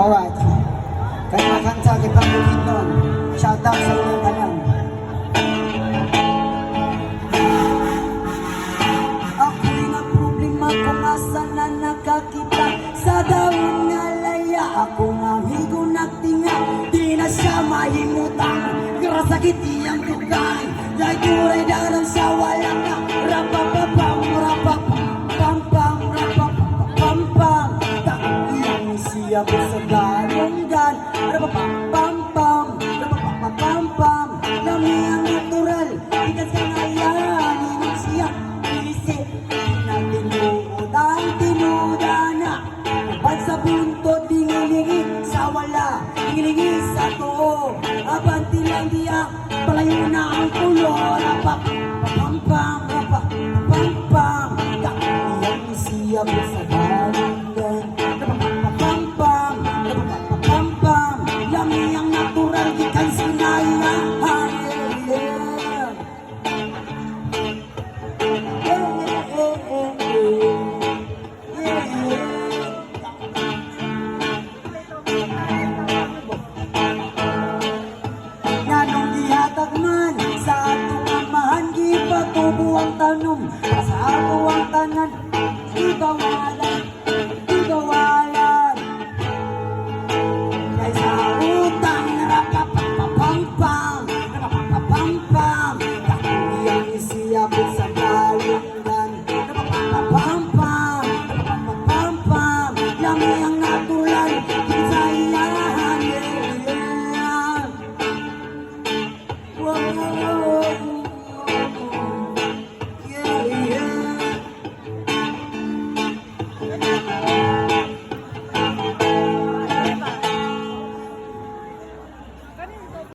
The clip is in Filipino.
Alright. Kaya makanta kay Pangulin nun. Shout out sa inyong tanan. Ako'y na problema kung asa na nakakita. Sa daon nga laya ako nga higo nagtinga. Di na siya mahimutang. Karasakit iyang tugang. Dahil turay darang sa walang na. Rapapapam, rapapam, pam-pam, rapapapam-pam. Takiyang siya ko sa galonggan. Rapapapam-pam, rapapapam-pam. Lami ang natural, ikan sa ngayon. Inig siya, inisip. Tinatinuod ang tinudana. Kapag sa buntod, dingilingi sa wala. Dingilingi sa too. Abanti lang diya, palayo na ang tulo. Rapak